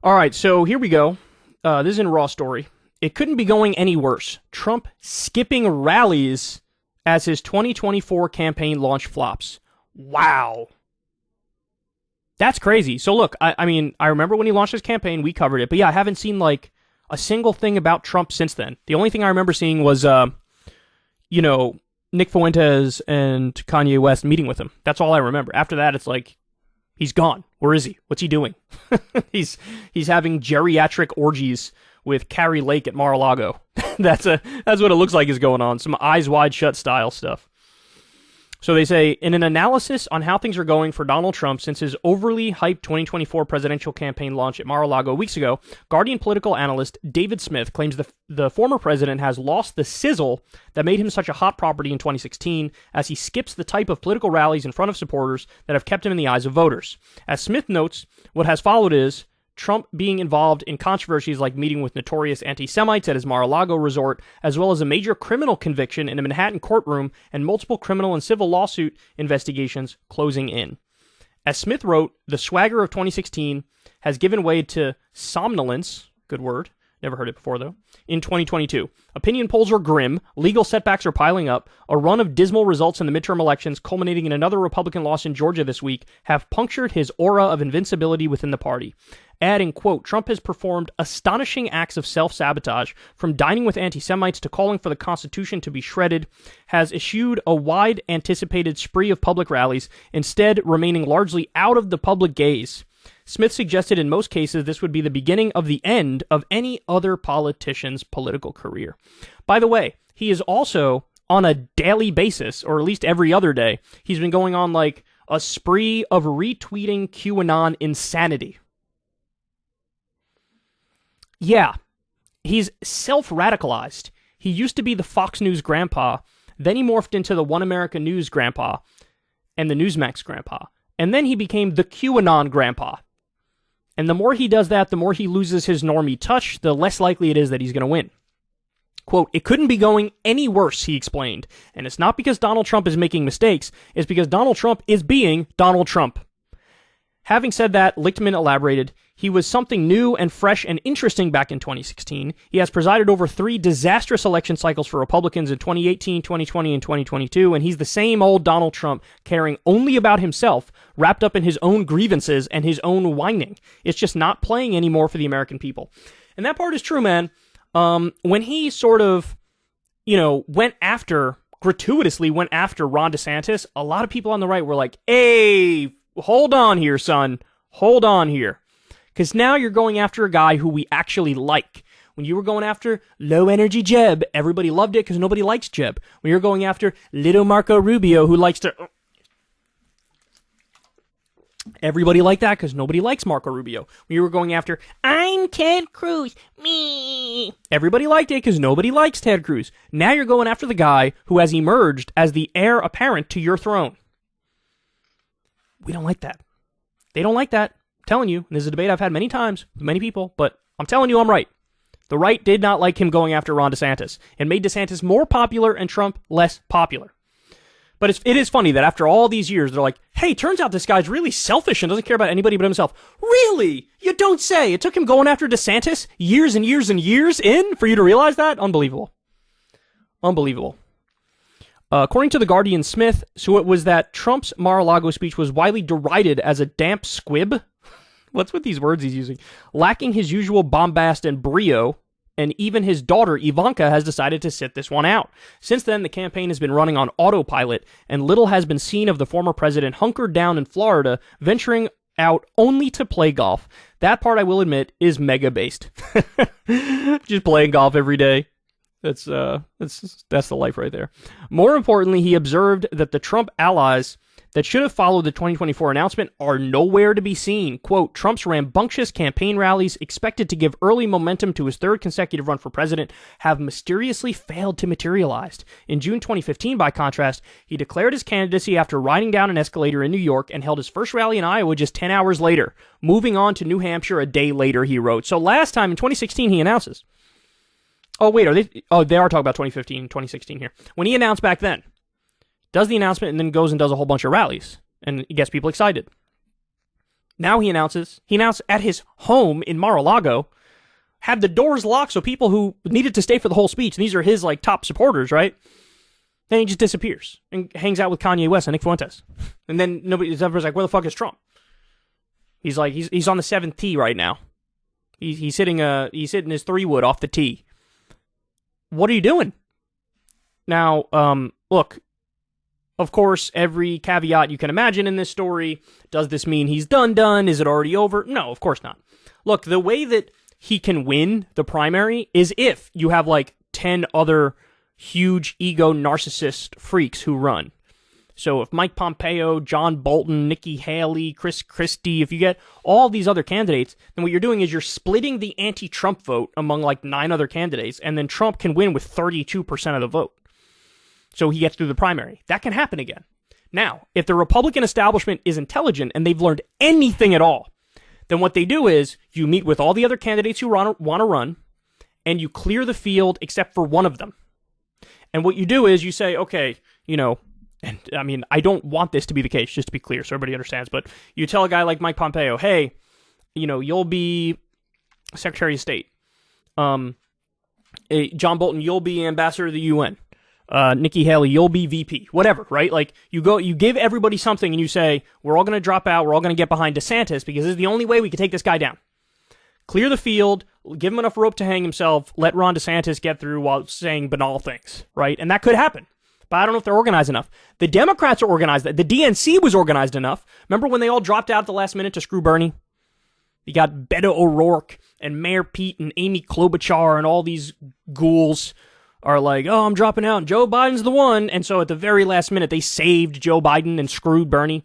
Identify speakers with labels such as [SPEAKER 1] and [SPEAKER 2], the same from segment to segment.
[SPEAKER 1] All right, so here we go. This is in Raw Story. It couldn't be going any worse. Trump skipping rallies as his 2024 campaign launch flops. Wow. That's crazy. So look, I mean, I remember when he launched his campaign, we covered it. But yeah, I haven't seen like a single thing about Trump since then. The only thing I remember seeing was, Nick Fuentes and Kanye West meeting with him. That's all I remember. After that, it's like, he's gone. Where is he? What's he doing? He's having geriatric orgies with Carrie Lake at Mar-a-Lago. That's what it looks like is going on. Some Eyes Wide Shut style stuff. So they say, in an analysis on how things are going for Donald Trump since his overly hyped 2024 presidential campaign launch at Mar-a-Lago weeks ago, Guardian political analyst David Smith claims the former president has lost the sizzle that made him such a hot property in 2016 as he skips the type of political rallies in front of supporters that have kept him in the eyes of voters. As Smith notes, what has followed is Trump being involved in controversies like meeting with notorious anti-Semites at his Mar-a-Lago resort, as well as a major criminal conviction in a Manhattan courtroom and multiple criminal and civil lawsuit investigations closing in. As Smith wrote, the swagger of 2016 has given way to somnolence, good word, never heard it before though, in 2022. Opinion polls are grim, legal setbacks are piling up, a run of dismal results in the midterm elections culminating in another Republican loss in Georgia this week have punctured his aura of invincibility within the party. Adding, quote, Trump has performed astonishing acts of self-sabotage, from dining with anti-Semites to calling for the Constitution to be shredded, has eschewed a wide-anticipated spree of public rallies, instead remaining largely out of the public gaze. Smith suggested in most cases this would be the beginning of the end of any other politician's political career. By the way, he is also, on a daily basis, or at least every other day, he's been going on like a spree of retweeting QAnon insanity. Yeah, he's self-radicalized. He used to be the Fox News grandpa, then he morphed into the One America News grandpa and the Newsmax grandpa, and then he became the QAnon grandpa. And the more he does that, the more he loses his normie touch, the less likely it is that he's going to win. Quote, it couldn't be going any worse, he explained. And it's not because Donald Trump is making mistakes, it's because Donald Trump is being Donald Trump. Having said that, Lichtman elaborated, he was something new and fresh and interesting back in 2016. He has presided over 3 disastrous election cycles for Republicans in 2018, 2020, and 2022, and he's the same old Donald Trump, caring only about himself, wrapped up in his own grievances and his own whining. It's just not playing anymore for the American people. And that part is true, man. When he sort of, gratuitously went after Ron DeSantis, a lot of people on the right were like, hey, hold on here, son. Hold on here. Because now you're going after a guy who we actually like. When you were going after low-energy Jeb, everybody loved it because nobody likes Jeb. When you're going after little Marco Rubio, who likes to... Everybody liked that because nobody likes Marco Rubio. When you were going after, I'm Ted Cruz, me. Everybody liked it because nobody likes Ted Cruz. Now you're going after the guy who has emerged as the heir apparent to your throne. We don't like that. They don't like that. I'm telling you, and this is a debate I've had many times with many people, but I'm telling you I'm right. The right did not like him going after Ron DeSantis and made DeSantis more popular and Trump less popular. But it is funny that after all these years, they're like, hey, turns out this guy's really selfish and doesn't care about anybody but himself. Really? You don't say. It took him going after DeSantis years and years and years in for you to realize that? Unbelievable. Unbelievable. According to The Guardian Smith, so it was that Trump's Mar-a-Lago speech was widely derided as a damp squib. What's with these words he's using? Lacking his usual bombast and brio, and even his daughter, Ivanka, has decided to sit this one out. Since then, the campaign has been running on autopilot, and little has been seen of the former president hunkered down in Florida, venturing out only to play golf. That part, I will admit, is mega-based. Just playing golf every day. That's the life right there. More importantly, he observed that the Trump allies that should have followed the 2024 announcement are nowhere to be seen. Quote, Trump's rambunctious campaign rallies, expected to give early momentum to his 3rd consecutive run for president, have mysteriously failed to materialize. In June 2015, by contrast, he declared his candidacy after riding down an escalator in New York and held his first rally in Iowa just 10 hours later. Moving on to New Hampshire a day later, he wrote. So last time, in 2016, he announces. Oh, wait, they are talking about 2015, 2016 here. When he announced back then, does the announcement and then goes and does a whole bunch of rallies and gets people excited. Now he announced at his home in Mar-a-Lago, had the doors locked so people who needed to stay for the whole speech, and these are his like top supporters, right? Then he just disappears and hangs out with Kanye West and Nick Fuentes. And then everybody's like, where the fuck is Trump? He's like, he's on the 7th tee right now. He's hitting his 3-wood off the tee. What are you doing? Now, look, of course, every caveat you can imagine in this story. Does this mean he's done? Is it already over? No, of course not. Look, the way that he can win the primary is if you have like 10 other huge ego narcissist freaks who run. So if Mike Pompeo, John Bolton, Nikki Haley, Chris Christie, if you get all these other candidates, then what you're doing is you're splitting the anti-Trump vote among like 9 other candidates, and then Trump can win with 32% of the vote. So he gets through the primary. That can happen again. Now, if the Republican establishment is intelligent and they've learned anything at all, then what they do is you meet with all the other candidates who want to run, and you clear the field except for one of them. And what you do is you say, okay, and I mean, I don't want this to be the case, just to be clear, so everybody understands, but you tell a guy like Mike Pompeo, hey, you'll be Secretary of State. John Bolton, you'll be Ambassador to the UN. Nikki Haley, you'll be VP. Whatever, right? Like, you give everybody something and you say, we're all going to drop out, we're all going to get behind DeSantis because this is the only way we can take this guy down. Clear the field, give him enough rope to hang himself, let Ron DeSantis get through while saying banal things, right? And that could happen. But I don't know if they're organized enough. The Democrats are organized. The DNC was organized enough. Remember when they all dropped out at the last minute to screw Bernie? You got Beto O'Rourke and Mayor Pete and Amy Klobuchar and all these ghouls are like, oh, I'm dropping out and Joe Biden's the one. And so at the very last minute, they saved Joe Biden and screwed Bernie.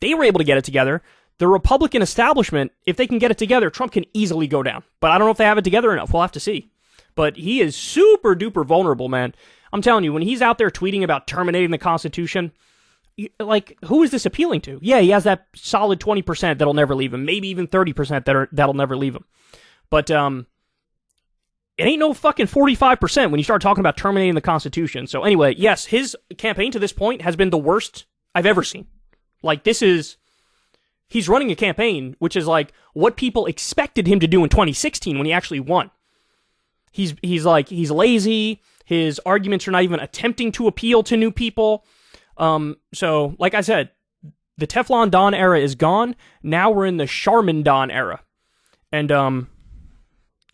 [SPEAKER 1] They were able to get it together. The Republican establishment, if they can get it together, Trump can easily go down. But I don't know if they have it together enough. We'll have to see. But he is super duper vulnerable, man. I'm telling you, when he's out there tweeting about terminating the Constitution, like, who is this appealing to? Yeah, he has that solid 20% that'll never leave him. Maybe even 30% that'll never leave him. But it ain't no fucking 45% when you start talking about terminating the Constitution. So anyway, yes, his campaign to this point has been the worst I've ever seen. Like, he's running a campaign, which is like what people expected him to do in 2016 when he actually won. He's lazy. His arguments are not even attempting to appeal to new people. So, like I said, the Teflon Don era is gone. Now we're in the Charmin Don era. And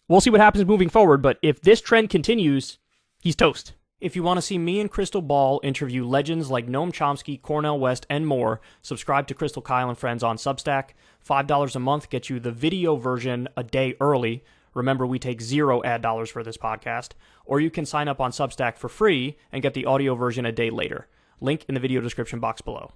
[SPEAKER 1] we'll see what happens moving forward. But if this trend continues, he's toast. If you want to see me and Crystal Ball interview legends like Noam Chomsky, Cornel West, and more, subscribe to Crystal Kyle and Friends on Substack. $5 a month gets you the video version a day early. Remember, we take 0 ad dollars for this podcast. Or you can sign up on Substack for free and get the audio version a day later. Link in the video description box below.